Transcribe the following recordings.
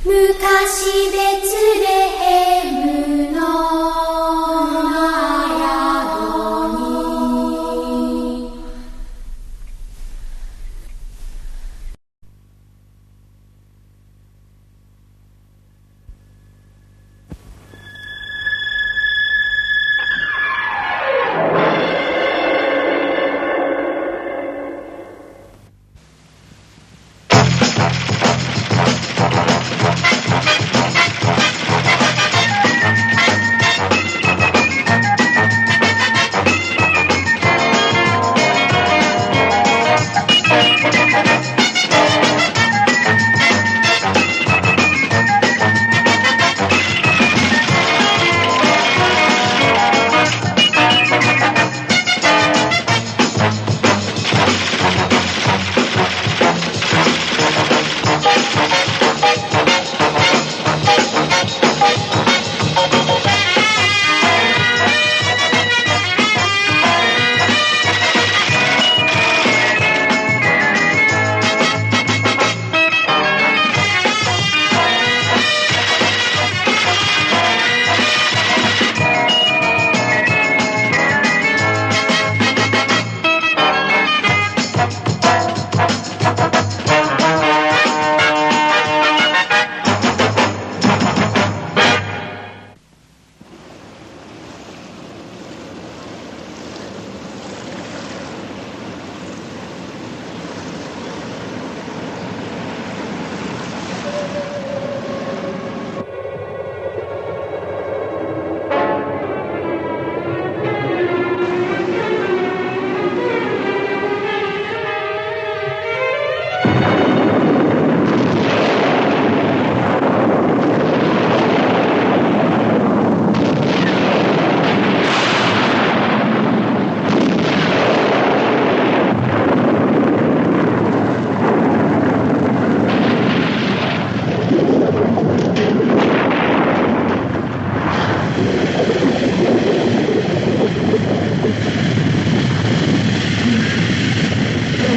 昔ベツレヘムの宿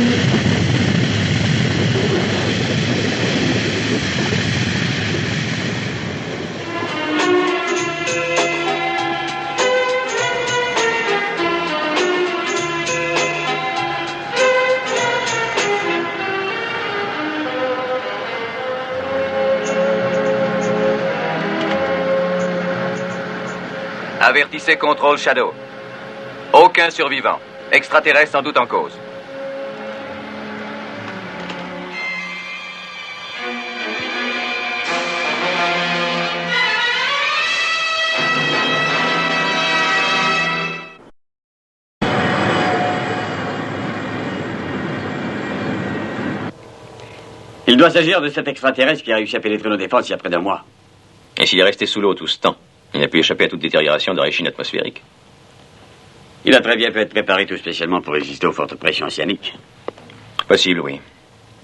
にAvertissez Contrôle Shadow. Aucun survivant. Extraterrestre sans doute en cause. Il doit s'agir de cet extraterrestre qui a réussi à pénétrer nos défenses il y a près d'un mois. Et s'il est resté sous l'eau tout ce temps, il n'a pu échapper à toute détérioration de la réchine atmosphérique. Il a très bien pu être préparé tout spécialement pour résister aux fortes pressions océaniques. Possible, oui.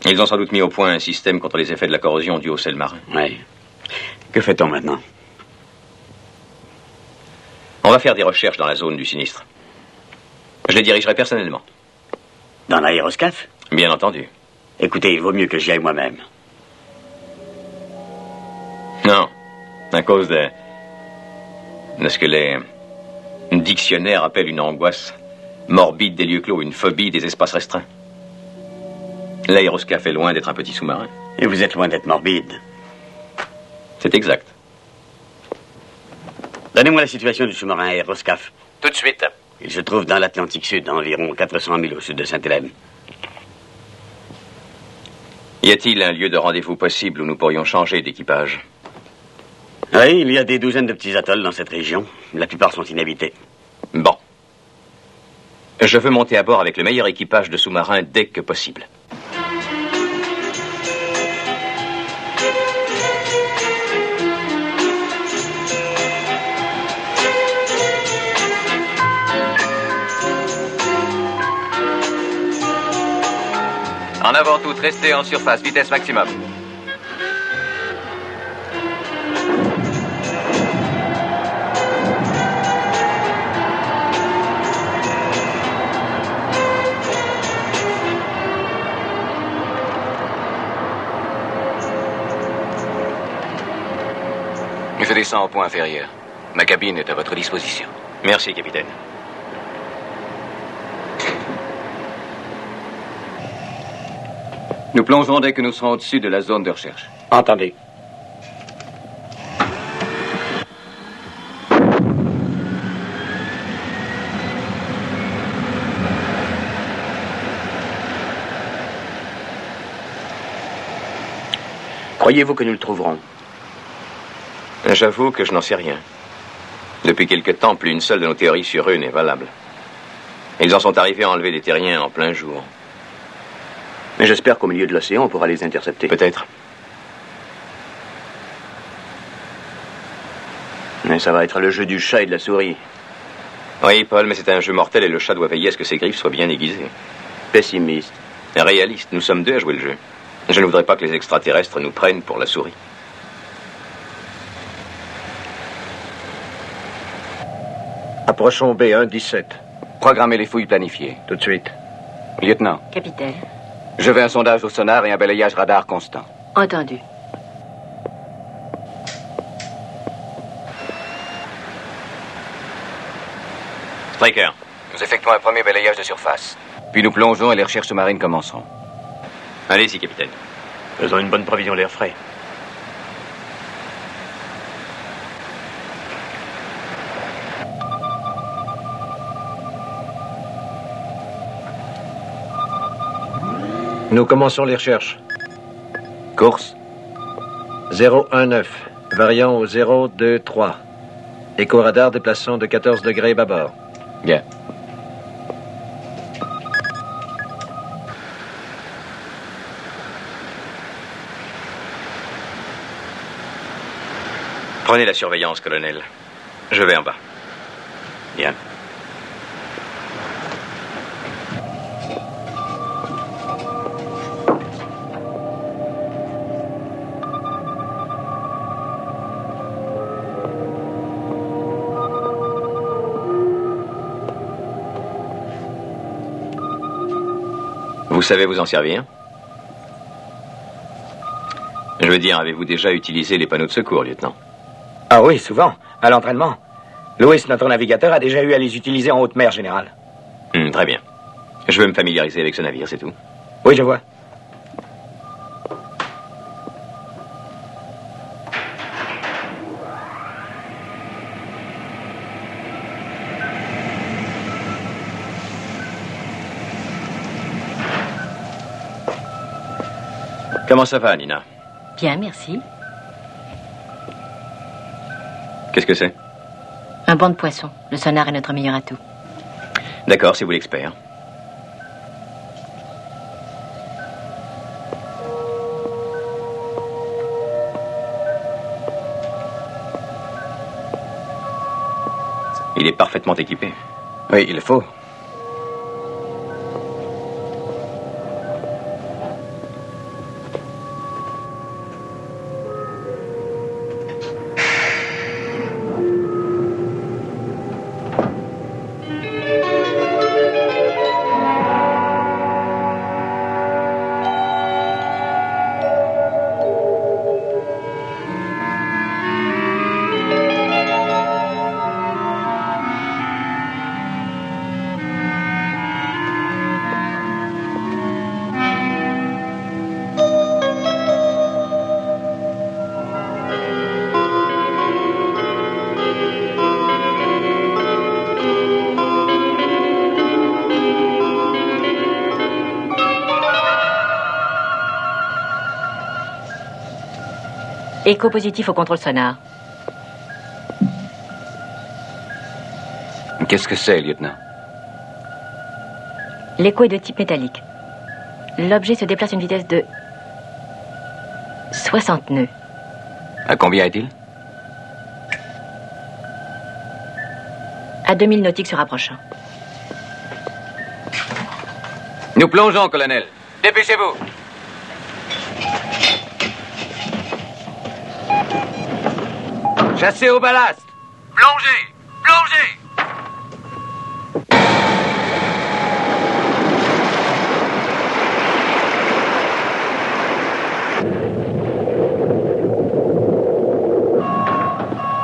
Ils ont sans doute mis au point un système contre les effets de la corrosion due au sel marin. Oui. Que fait-on maintenant? On va faire des recherches dans la zone du sinistre. Je les dirigerai personnellement. Dans l'aéroscaf? Bien entendu. Écoutez, il vaut mieux que j'y aille moi-même. Non. À cause de ce que les dictionnaires appellent une angoisse morbide des lieux clos, une phobie des espaces restreints. L'aéroscaf est loin d'être un petit sous-marin. Et vous êtes loin d'être morbide. C'est exact. Donnez-moi la situation du sous-marin aéroscaf. Tout de suite. Il se trouve dans l'Atlantique Sud, à environ 400 milles au sud de Sainte-Hélène. Y a-t-il un lieu de rendez-vous possible où nous pourrions changer d'équipage? Oui, il y a des douzaines de petits atolls dans cette région. La plupart sont inhabités. Bon. Je veux monter à bord avec le meilleur équipage de sous-marins dès que possible. En avant toute, restez en surface, vitesse maximum. Je descends au point inférieur. Ma cabine est à votre disposition. Merci, capitaine. Nous plongeons dès que nous serons au-dessus de la zone de recherche. Entendu. Croyez-vous que nous le trouverons? J'avoue que je n'en sais rien. Depuis quelque temps, plus une seule de nos théories sur eux n'est valable. Ils en sont arrivés à enlever des terriens en plein jour. Mais j'espère qu'au milieu de l'océan, on pourra les intercepter. Peut-être. Mais ça va être le jeu du chat et de la souris. Oui, Paul, mais c'est un jeu mortel et le chat doit veiller à ce que ses griffes soient bien aiguisées. Pessimiste. Réaliste, nous sommes deux à jouer le jeu. Je ne voudrais pas que les extraterrestres nous prennent pour la souris. Approchons B1-17. Programmez les fouilles planifiées. Tout de suite. Lieutenant, Capitaine, je veux un sondage au sonar et un balayage radar constant. entendu. Striker, Nous effectuons un premier balayage de surface. Puis nous plongeons et les recherches sous-marines commenceront. allez-y, capitaine. Faisons une bonne provision d'air frais. Nous commençons les recherches. Course. 019, variant au 023. Éco-radar déplaçant de 14 degrés bâbord. Bien. Prenez la surveillance, colonel. Je vais en bas. Bien. Vous savez vous en servir? Je veux dire, avez-vous déjà utilisé les panneaux de secours, lieutenant? Ah oui, souvent, à l'entraînement. Louis, notre navigateur, a déjà eu à les utiliser en haute mer, général. Très bien. Je veux me familiariser avec ce navire, c'est tout. Oui, je vois. Comment ça va, Nina? Bien, merci. Qu'est-ce que c'est? Un banc de poisson. Le sonar est notre meilleur atout. D'accord, c'est vous l'expert. Il est parfaitement équipé. Oui, il le faut. Écho positif au contrôle sonar. Qu'est-ce que c'est, lieutenant? L'écho est de type métallique. L'objet se déplace à une vitesse de 60 nœuds. À combien est-il? À 2000 nautiques se rapprochant. Nous plongeons, colonel. Dépêchez-vous. Chassez au ballast. Plongez! Plongez!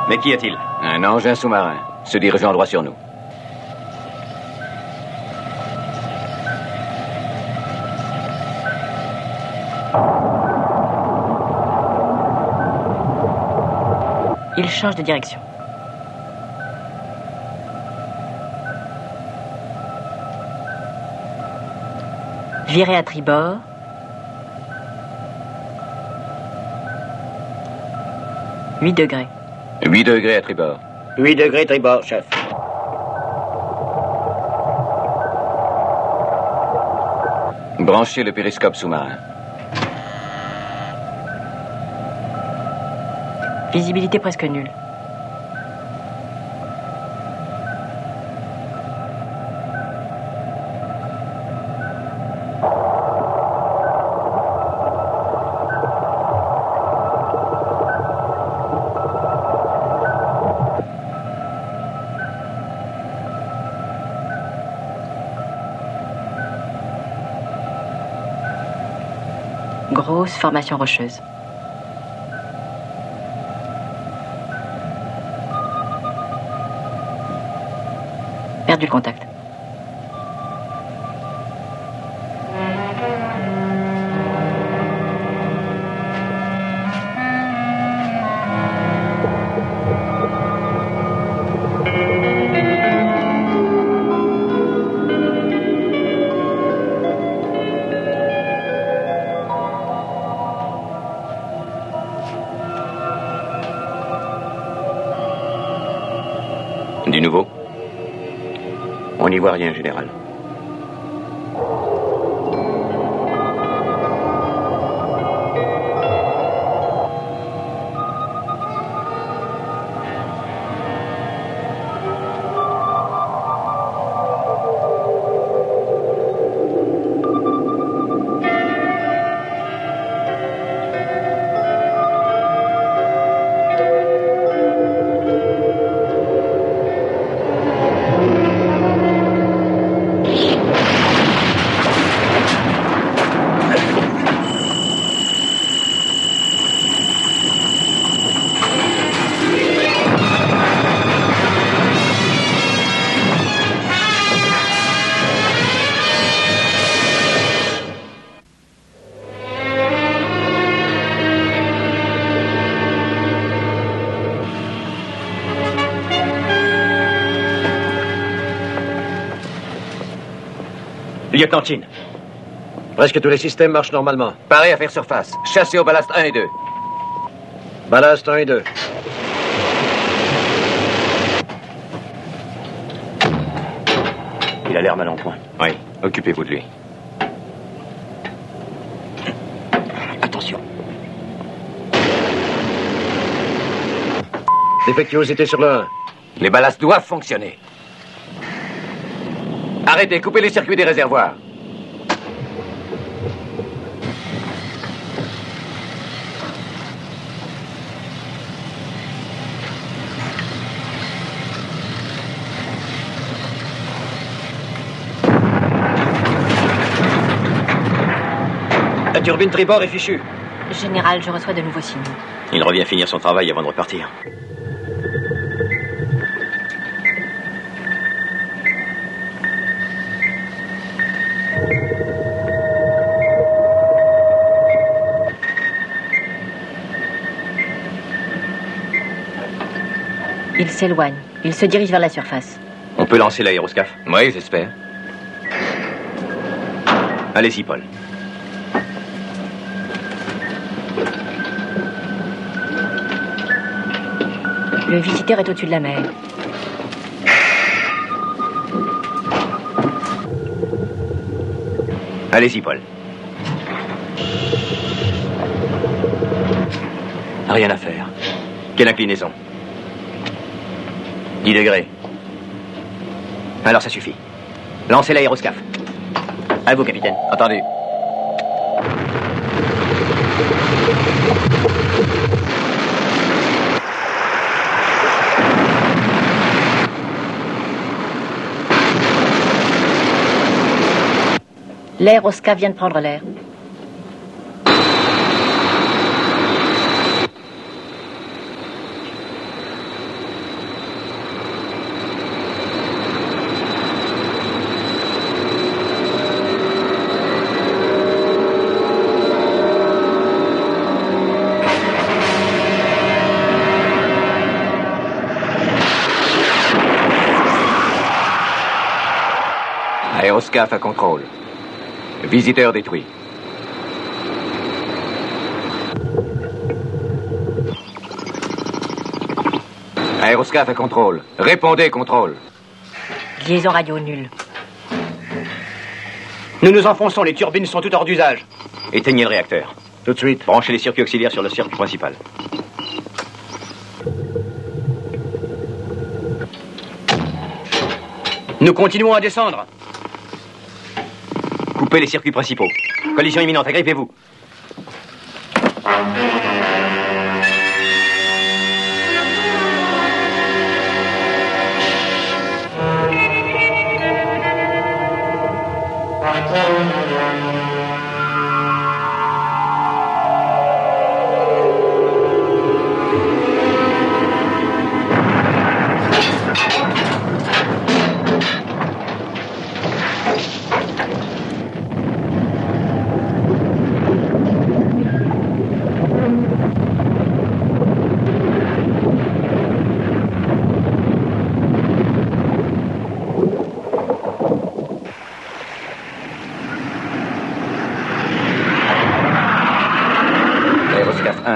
Mais qu'y a-t-il? Un engin sous-marin, se dirigeant droit sur nous. Il change de direction. Virez à tribord. « 8 degrés. 8 degrés à tribord. 8 degrés tribord, chef. Branchez le périscope sous-marin. Visibilité presque nulle. Grosse formation rocheuse. Perdu le contact. Du nouveau? On n'y voit rien, général. Lieutenant Chin. Presque tous les systèmes marchent normalement. Paré à faire surface. Chassez au ballast 1 et 2. Ballast 1 et 2. Il a l'air mal en point. Oui, occupez-vous de lui. Attention. Défectuosité sur le 1. Les ballasts doivent fonctionner. Arrêtez, coupez les circuits des réservoirs. La turbine tribord est fichue. Général, je reçois de nouveaux signaux. Il revient finir son travail avant de repartir. Il s'éloigne. Il se dirige vers la surface. On peut lancer l'aéroscaphe? Oui, j'espère. Allez-y, Paul. Le visiteur est au-dessus de la mer. Allez-y, Paul. Rien à faire. Quelle inclinaison? 10 degrés. Alors ça suffit. Lancez l'aéroscaphe. À vous, capitaine. Attendez. L'aéroscaphe vient de prendre l'air. Aéroscaf à contrôle. Visiteur détruit. Aéroscaf à contrôle. Répondez, contrôle. Liaison radio nulle. Nous nous enfonçons, les turbines sont toutes hors d'usage. Éteignez le réacteur. Tout de suite. Branchez les circuits auxiliaires sur le circuit principal. Nous continuons à descendre. Coupez les circuits principaux. Collision imminente, agrippez-vous.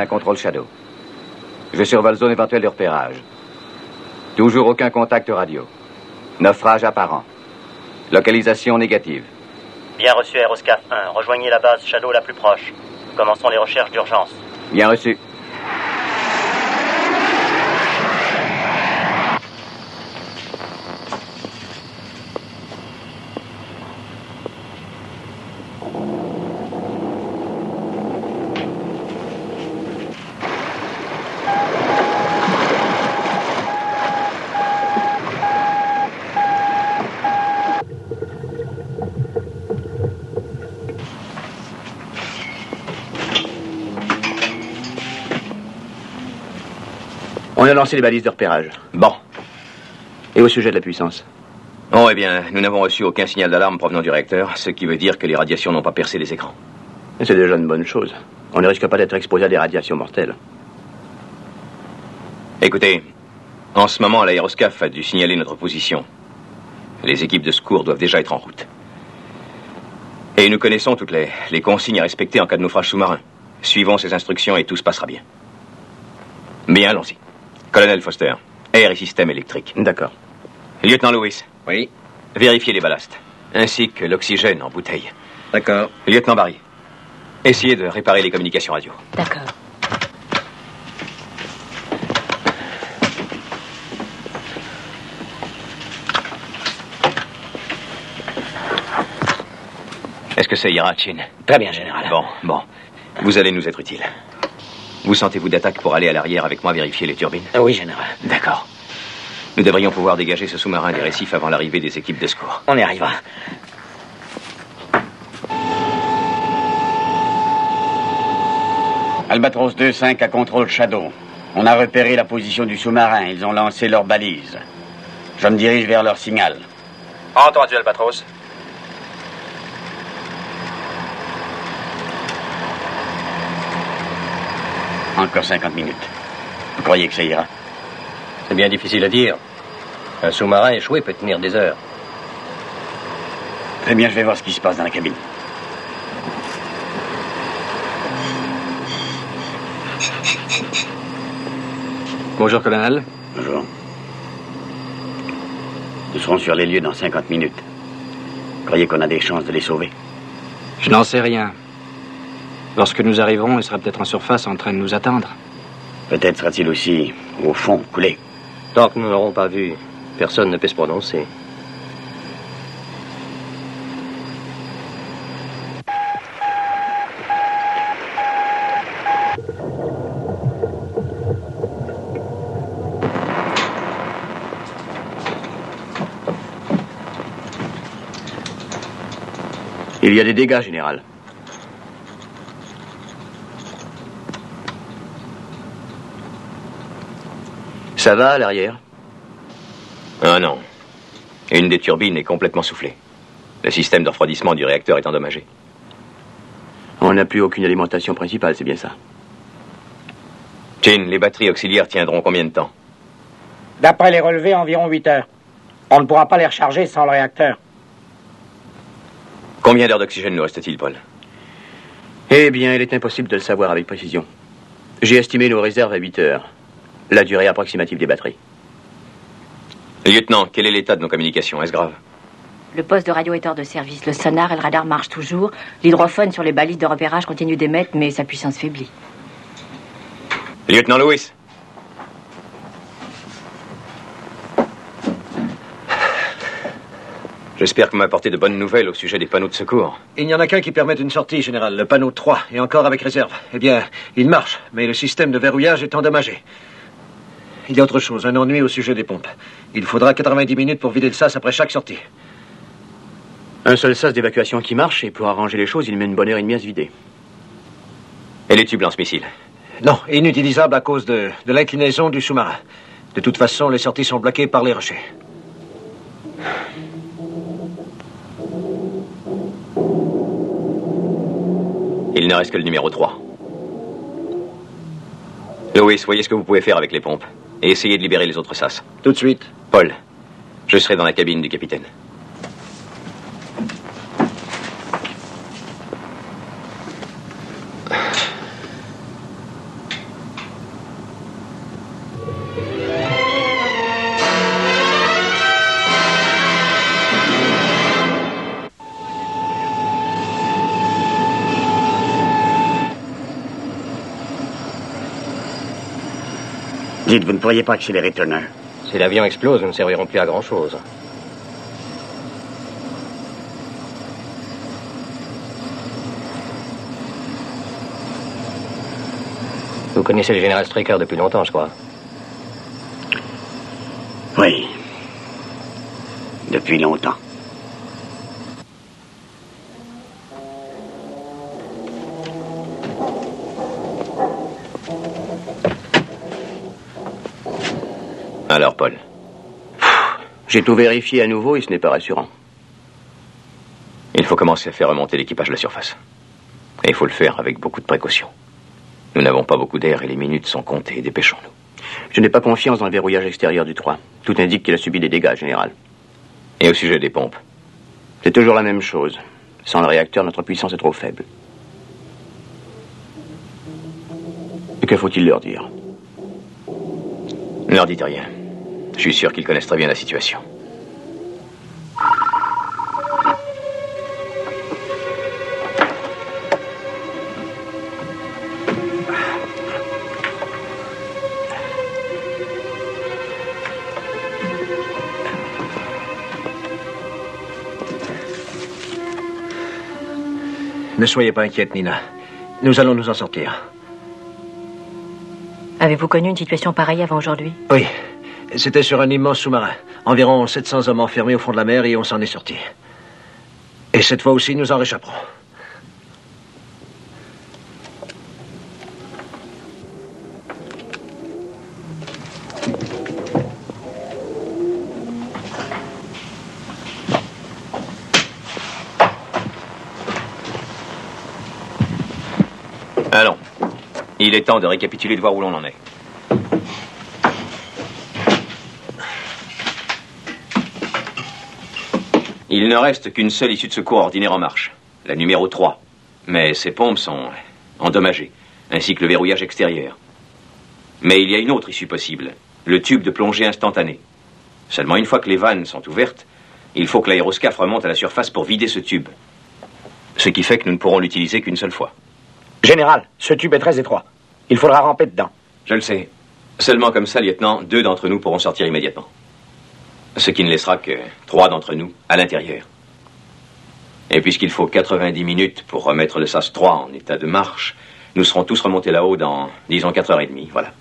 Contrôle Shadow. Je survole zone éventuelle de repérage. Toujours aucun contact radio. Naufrage apparent. Localisation négative. Bien reçu, Aéroscaf 1. Rejoignez la base Shadow la plus proche. Commençons les recherches d'urgence. Bien reçu. On a lancé les balises de repérage. Bon. Et au sujet de la puissance? Oh, eh bien, nous n'avons reçu aucun signal d'alarme provenant du réacteur, ce qui veut dire que les radiations n'ont pas percé les écrans. Et c'est déjà une bonne chose. On ne risque pas d'être exposé à des radiations mortelles. Écoutez, en ce moment, l'aéroscaf a dû signaler notre position. Les équipes de secours doivent déjà être en route. Et nous connaissons toutes les consignes à respecter en cas de naufrage sous-marin. Suivons ces instructions et tout se passera bien. Bien, allons-y. Colonel Foster, air et système électrique. D'accord. Lieutenant Lewis. Oui. Vérifiez les ballasts, ainsi que l'oxygène en bouteille. D'accord. Lieutenant Barry, essayez de réparer les communications radio. D'accord. Est-ce que ça ira, Chin? Très bien, général. Bon. Vous allez nous être utile. Vous sentez-vous d'attaque pour aller à l'arrière avec moi vérifier les turbines? Oui, général. D'accord. Nous devrions pouvoir dégager ce sous-marin des récifs avant l'arrivée des équipes de secours. On y arrivera. Albatros 2-5 à contrôle Shadow. On a repéré la position du sous-marin. Ils ont lancé leurs balises. Je me dirige vers leur signal. Entendu, Albatros. Encore 50 minutes. Vous croyez que ça ira? C'est bien difficile à dire. Un sous-marin échoué peut tenir des heures. Très bien, je vais voir ce qui se passe dans la cabine. Bonjour, colonel. Bonjour. Nous serons sur les lieux dans 50 minutes. Vous croyez qu'on a des chances de les sauver? Je n'en sais rien. Lorsque nous arriverons, il sera peut-être en surface en train de nous attendre. Peut-être sera-t-il aussi au fond, coulé. Tant que nous n'aurons pas vu, personne ne peut se prononcer. Il y a des dégâts, général. Ça va à l'arrière? Ah non. Une des turbines est complètement soufflée. Le système de refroidissement du réacteur est endommagé. On n'a plus aucune alimentation principale, c'est bien ça? Chin, les batteries auxiliaires tiendront combien de temps? D'après les relevés, environ 8 heures. On ne pourra pas les recharger sans le réacteur. Combien d'heures d'oxygène nous reste-t-il, Paul? Eh bien, il est impossible de le savoir avec précision. J'ai estimé nos réserves à 8 heures. La durée approximative des batteries. Lieutenant, quel est l'état de nos communications? Est-ce grave? Le poste de radio est hors de service. Le sonar et le radar marchent toujours. L'hydrophone sur les balises de repérage continue d'émettre, mais sa puissance faiblit. Lieutenant Lewis. J'espère que vous m'apportez de bonnes nouvelles au sujet des panneaux de secours. Il n'y en a qu'un qui permet une sortie, général. Le panneau 3, et encore avec réserve. Eh bien, il marche, mais le système de verrouillage est endommagé. Il y a autre chose, un ennui au sujet des pompes. Il faudra 90 minutes pour vider le sas après chaque sortie. Un seul sas d'évacuation qui marche, et pour arranger les choses, il met une bonne heure et demie à se vider. Et les tubes lance-missiles? Non, inutilisable à cause de l'inclinaison du sous-marin. De toute façon, les sorties sont bloquées par les rochers. Il ne reste que le numéro 3. Lewis, voyez ce que vous pouvez faire avec les pompes. Et essayez de libérer les autres sas. Tout de suite. Paul, je serai dans la cabine du capitaine. Dites, vous ne pourriez pas accélérer, Turner? Si l'avion explose, nous ne servirons plus à grand-chose. Vous connaissez le général Straker depuis longtemps, je crois. Oui. Depuis longtemps. Alors, Paul? J'ai tout vérifié à nouveau et ce n'est pas rassurant. Il faut commencer à faire remonter l'équipage à la surface. Et il faut le faire avec beaucoup de précautions. Nous n'avons pas beaucoup d'air et les minutes sont comptées. Dépêchons-nous. Je n'ai pas confiance dans le verrouillage extérieur du 3. Tout indique qu'il a subi des dégâts, général. Et au sujet des pompes? C'est toujours la même chose. Sans le réacteur, notre puissance est trop faible. Et que faut-il leur dire? Ne leur dites rien. Je suis sûr qu'ils connaissent très bien la situation. Ne soyez pas inquiète, Nina. Nous allons nous en sortir. Avez-vous connu une situation pareille avant aujourd'hui? Oui. C'était sur un immense sous-marin. Environ 700 hommes enfermés au fond de la mer et on s'en est sortis. Et cette fois aussi, nous en réchapperons. Allons. Il est temps de récapituler, de voir où l'on en est. Il ne reste qu'une seule issue de secours ordinaire en marche, la numéro 3. Mais ces pompes sont endommagées, ainsi que le verrouillage extérieur. Mais il y a une autre issue possible, le tube de plongée instantané. Seulement une fois que les vannes sont ouvertes, il faut que l'aéroscaphe remonte à la surface pour vider ce tube. Ce qui fait que nous ne pourrons l'utiliser qu'une seule fois. Général, ce tube est très étroit. Il faudra ramper dedans. Je le sais. Seulement comme ça, lieutenant, 2 d'entre nous pourront sortir immédiatement. Ce qui ne laissera que 3 d'entre nous à l'intérieur. Et puisqu'il faut 90 minutes pour remettre le SAS 3 en état de marche, nous serons tous remontés là-haut dans, disons, 4h30, voilà.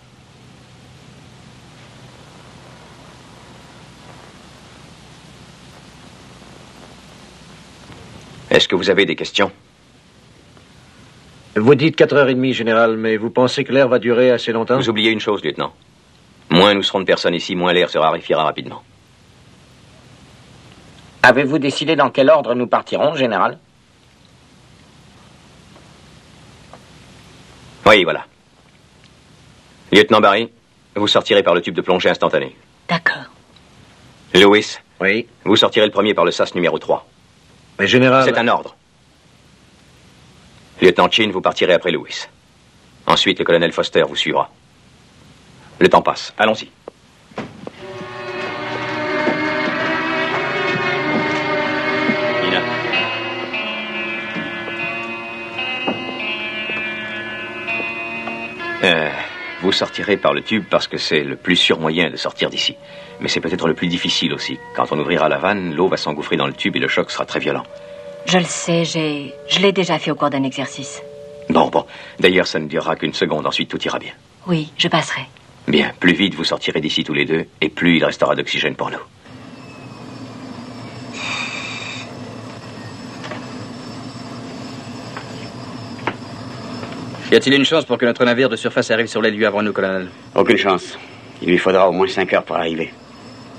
Est-ce que vous avez des questions? Vous dites 4h30, général, mais vous pensez que l'air va durer assez longtemps? Vous oubliez une chose, lieutenant. Moins nous serons de personnes ici, moins l'air se raréfiera rapidement. Avez-vous décidé dans quel ordre nous partirons, général? Oui, voilà. Lieutenant Barry, vous sortirez par le tube de plongée instantané. D'accord. Lewis, Oui. vous sortirez le premier par le SAS numéro 3. Mais général... C'est un ordre. Lieutenant Chin, vous partirez après Lewis. Ensuite, le colonel Foster vous suivra. Le temps passe. Allons-y. Nina. Vous sortirez par le tube parce que c'est le plus sûr moyen de sortir d'ici. Mais c'est peut-être le plus difficile aussi. Quand on ouvrira la vanne, l'eau va s'engouffrer dans le tube et le choc sera très violent. Je le sais, je l'ai déjà fait au cours d'un exercice. Bon. D'ailleurs, ça ne durera qu'une seconde. Ensuite, tout ira bien. Oui, je passerai. Bien. Plus vite vous sortirez d'ici tous les deux, et plus il restera d'oxygène pour nous. Y a-t-il une chance pour que notre navire de surface arrive sur les lieux avant nous, colonel? Aucune chance. Il lui faudra au moins 5 heures pour arriver.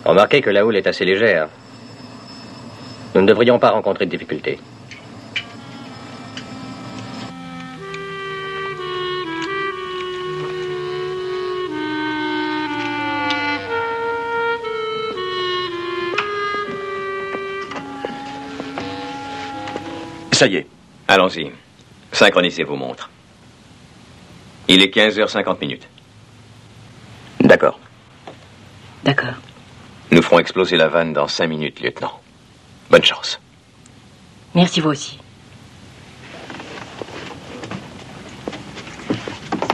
Remarquez que la houle est assez légère. Nous ne devrions pas rencontrer de difficultés. Ça y est. Allons-y. Synchronisez vos montres. Il est 15h50. D'accord. D'accord. Nous ferons exploser la vanne dans 5 minutes, lieutenant. Bonne chance. Merci, vous aussi.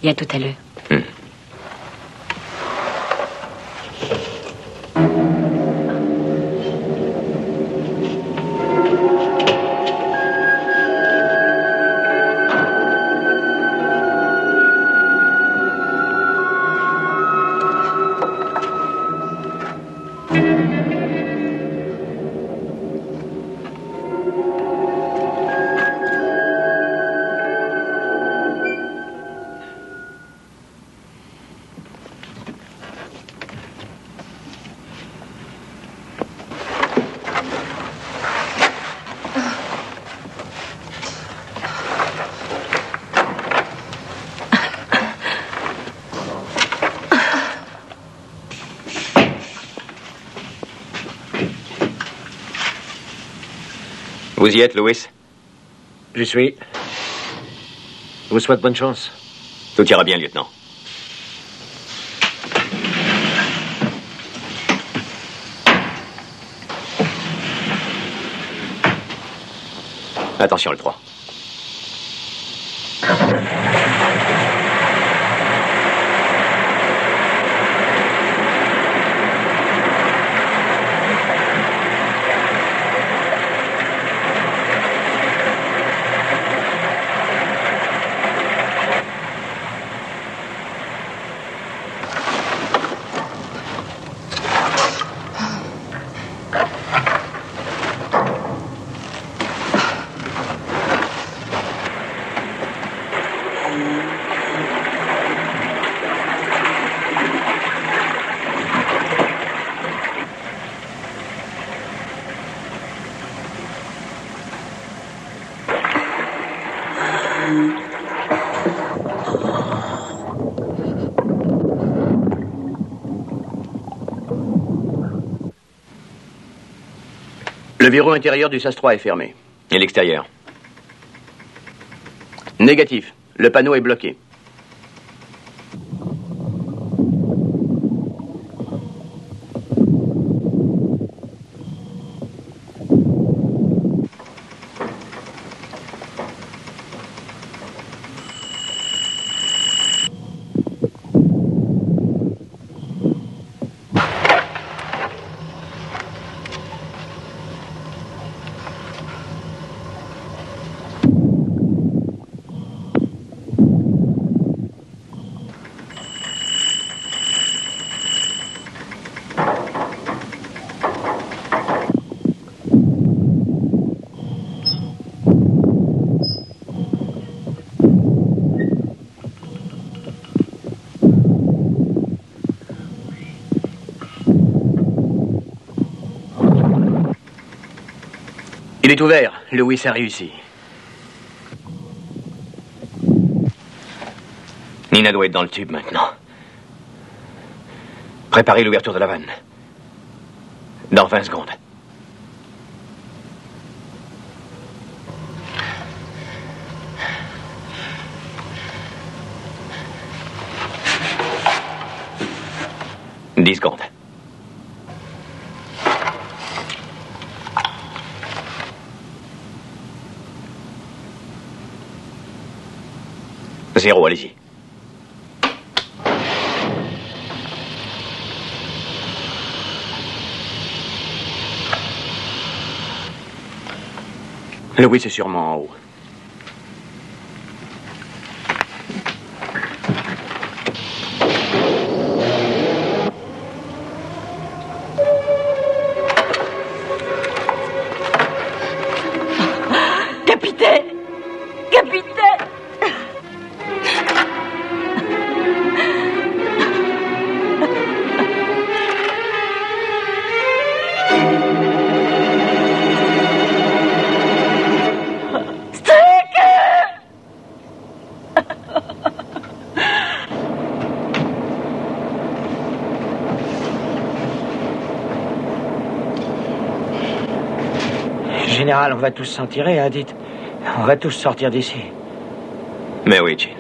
Et à tout à l'heure. Vous y êtes, Lewis? J'y suis. Je vous souhaite bonne chance. Tout ira bien, lieutenant. Attention, le 3. Le verrou intérieur du SAS-3 est fermé. Et l'extérieur? Négatif. Le panneau est bloqué. Il est ouvert. Lewis a réussi. Nina doit être dans le tube maintenant. Préparez l'ouverture de la vanne. Dans 20 secondes. 10 secondes. Zéro, allez-y. Louis est sûrement en haut. Capitaine! Capitaine! Général, on va tous s'en tirer, hein, dites. On va tous sortir d'ici. Mais oui, Jean.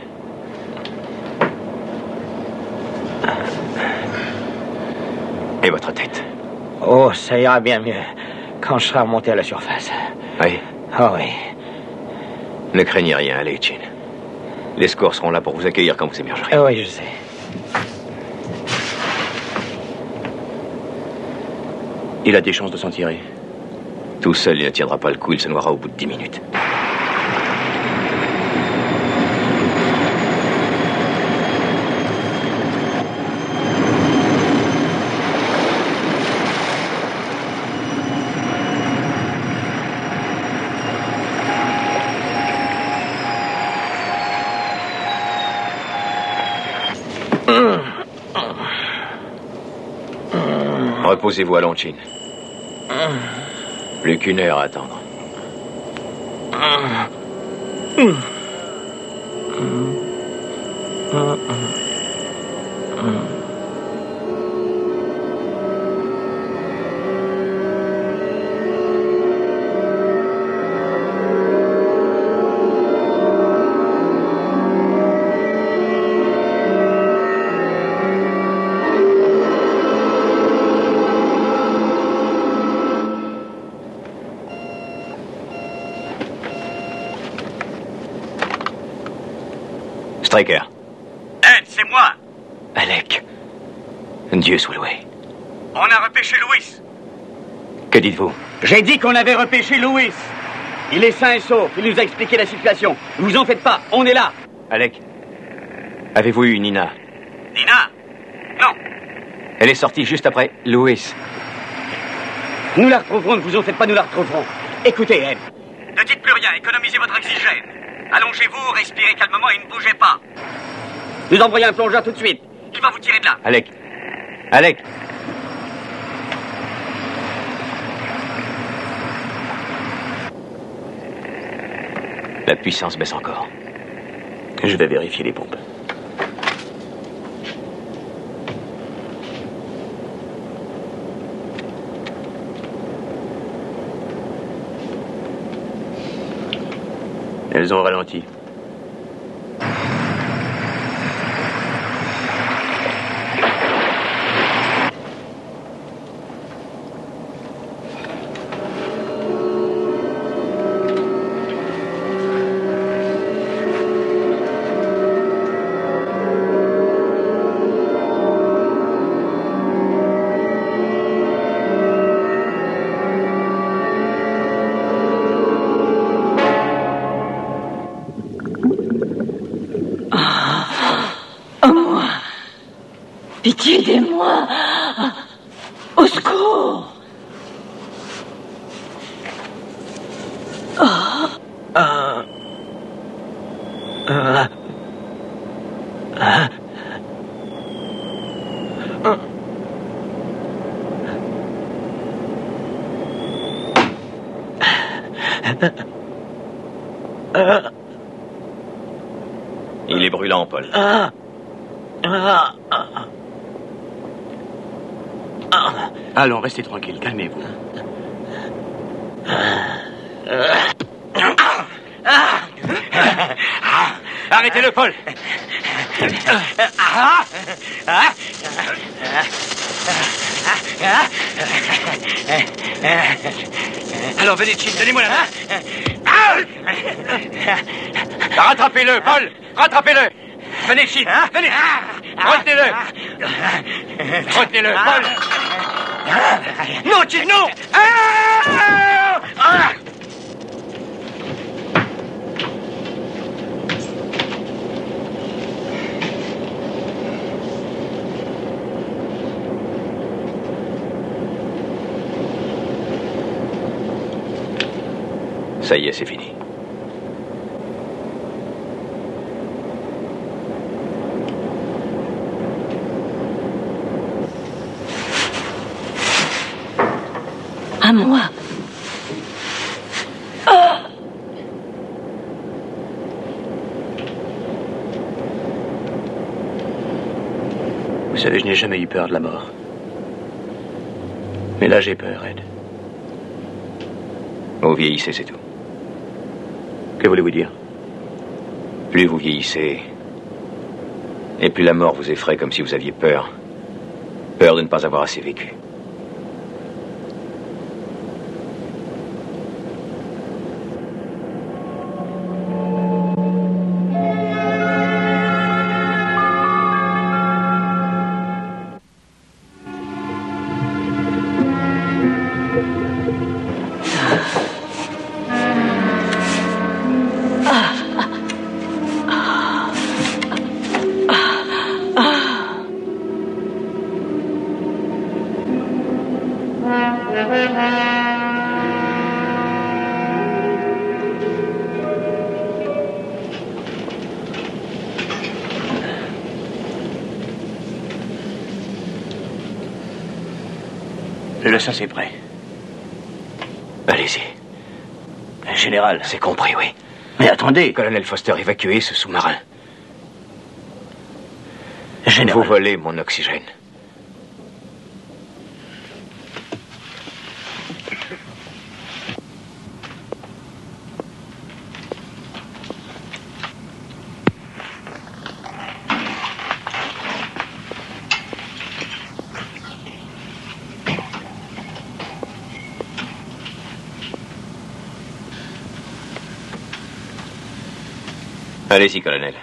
Et votre tête? Oh, ça ira bien mieux quand je serai remonté à la surface. Oui? Oh oui. Ne craignez rien, allez, Jean. Les secours seront là pour vous accueillir quand vous émergerez. Oui, je sais. Il a des chances de s'en tirer. Tout seul, il ne tiendra pas le coup, il se noiera au bout de 10 minutes. Reposez-vous à Longchin. Plus qu'une heure à attendre. Striker. Ed, c'est moi. Alec. Dieu soit loué. On a repêché Louis. Que dites-vous? J'ai dit qu'on avait repêché Louis. Il est sain et sauf. Il nous a expliqué la situation. Vous en faites pas. On est là. Alec, avez-vous eu Nina? Nina? Non. Elle est sortie juste après Louis. Nous la retrouverons. Ne vous en faites pas. Nous la retrouverons. Écoutez, Ed. Ne dites plus rien. Économisez votre oxygène. Allongez-vous, respirez calmement et ne bougez pas. Nous envoyons un plongeur tout de suite. Il va vous tirer de là. Alec. Alec. La puissance baisse encore. Je vais vérifier les pompes. Elles ont ralenti. Pitié aidez-moi! Au secours! Il est brûlant, Paul. Allons, restez tranquille, calmez-vous. Arrêtez-le, Paul. Alors venez, Chip, donnez-moi la main. Rattrapez-le, Paul! Rattrapez-le! Venez, Chip, venez. Retenez-le! Retenez-le, Paul. Non, Chip, non. Ça y est, c'est fini. À moi. Vous savez, je n'ai jamais eu peur de la mort. Mais là, j'ai peur, Ed. Vous vieillissez, c'est tout. Que voulez-vous dire? Plus vous vieillissez, et plus la mort vous effraie comme si vous aviez peur. Peur de ne pas avoir assez vécu. Le sens est prêt. Allez-y. Général. C'est compris, oui. Mais attendez. Colonel Foster, évacuez ce sous-marin. Général. Vous volez mon oxygène. Allez-y, colonel.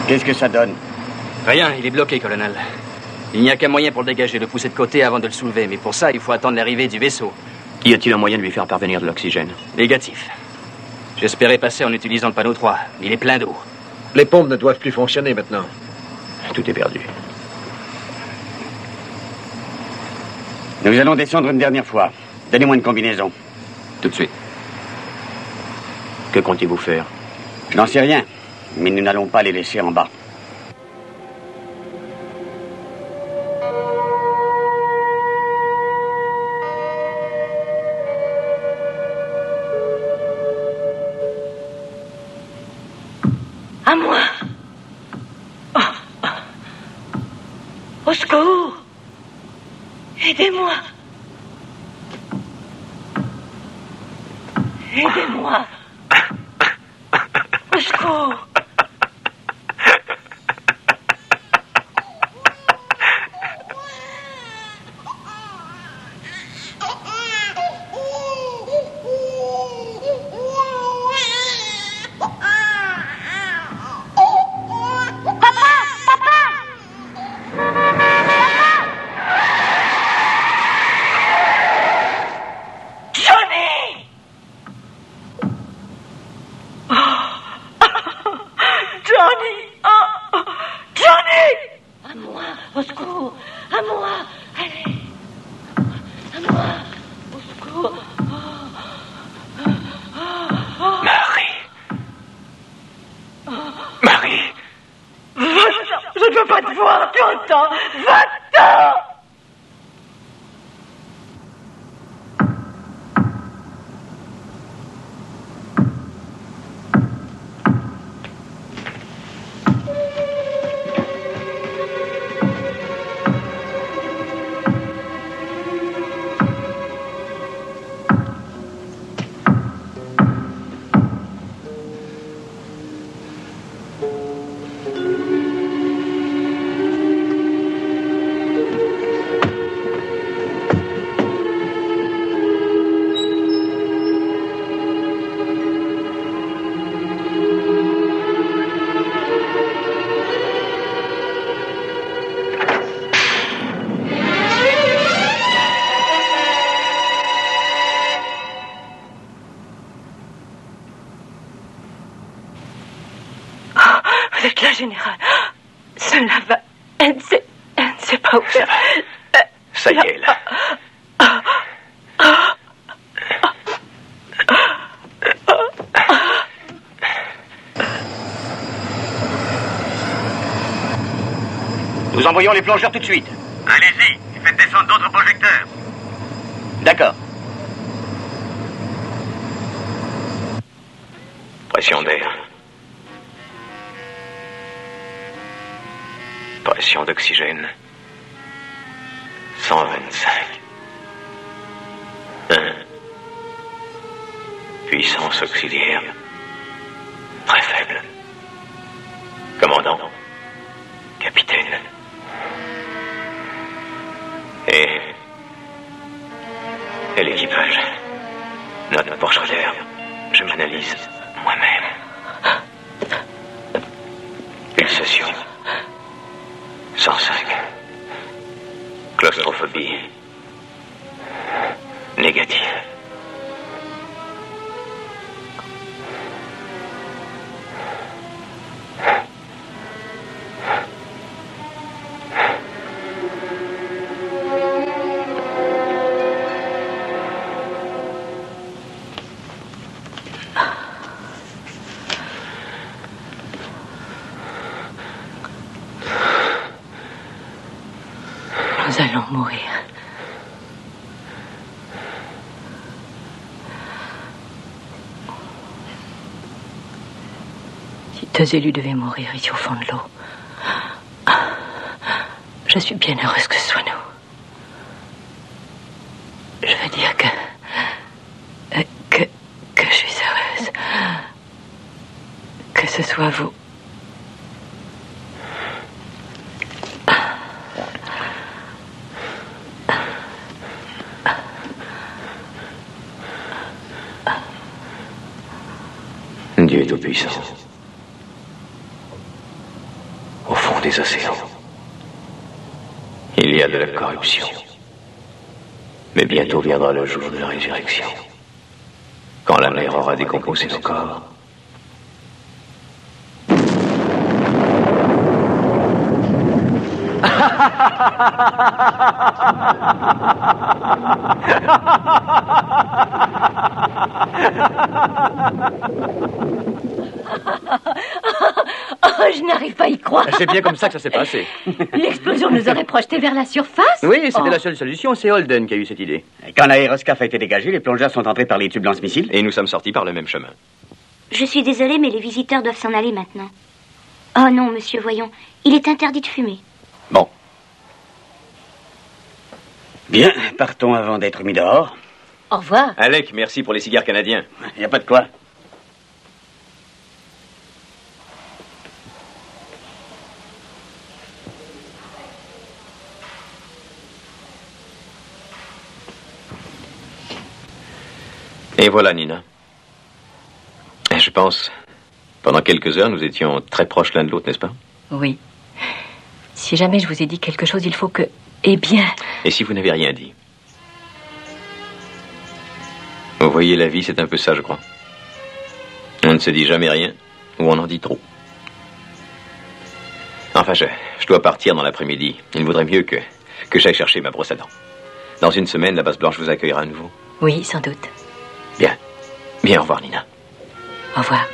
Qu'est-ce que ça donne? Rien, il est bloqué, colonel. Il n'y a qu'un moyen pour le dégager, le pousser de côté avant de le soulever. Mais pour ça, il faut attendre l'arrivée du vaisseau. Y a-t-il un moyen de lui faire parvenir de l'oxygène? Négatif. J'espérais passer en utilisant le panneau 3. Il est plein d'eau. Les pompes ne doivent plus fonctionner maintenant. Tout est perdu. Nous allons descendre une dernière fois. Donnez-moi une combinaison. Tout de suite. Que comptez-vous faire? Je n'en sais rien, mais nous n'allons pas les laisser en bas. À moi. Au secours. Aidez-moi. Aidez-moi. Au secours. Vous êtes là, général. Cela va. Elle ne sait pas où faire. Ça y est, là. Nous envoyons les plongeurs tout de suite. Allez-y, et faites descendre d'autres projecteurs. D'accord. Pression d'air. Pression d'oxygène. 125. 1. Puissance auxiliaire. Très faible. Commandant. Capitaine. Et l'équipage. Notre poche d'air. Je m'analyse moi-même. Pulsation. 105. Claustrophobie. Négative. Nous allons mourir. Si deux élus devaient mourir ici au fond de l'eau, je suis bien heureuse que ce soit nous. Je veux dire que je suis heureuse que ce soit vous. Dieu Tout-Puissant. Au fond des océans, il y a de la corruption. Mais bientôt viendra le jour de la résurrection. Quand la mer aura décomposé nos corps. Oh, je n'arrive pas à y croire. C'est bien comme ça que ça s'est passé. L'explosion nous aurait projetés vers la surface. Oui, c'était la seule solution. C'est Holden qui a eu cette idée. Quand l'aéroscaphe a été dégagé, les plongeurs sont entrés par les tubes lance-missiles. Et nous sommes sortis par le même chemin. Je suis désolée, mais les visiteurs doivent s'en aller maintenant. Oh non, monsieur, voyons. Il est interdit de fumer. Bon. Bien, partons avant d'être mis dehors. Au revoir. Alec, merci pour les cigares canadiens. Il n'y a pas de quoi. Et voilà, Nina. Je pense, pendant quelques heures, nous étions très proches l'un de l'autre, n'est-ce pas? Oui. Si jamais je vous ai dit quelque chose, il faut que... Eh bien... Et si vous n'avez rien dit? Vous voyez, la vie, c'est un peu ça, je crois. On ne se dit jamais rien, ou on en dit trop. Enfin, je dois partir dans l'après-midi. Il vaudrait mieux que j'aille chercher ma brosse à dents. Dans une semaine, la Basse Blanche vous accueillera à nouveau. Oui, sans doute. Bien. Bien, au revoir, Nina. Au revoir.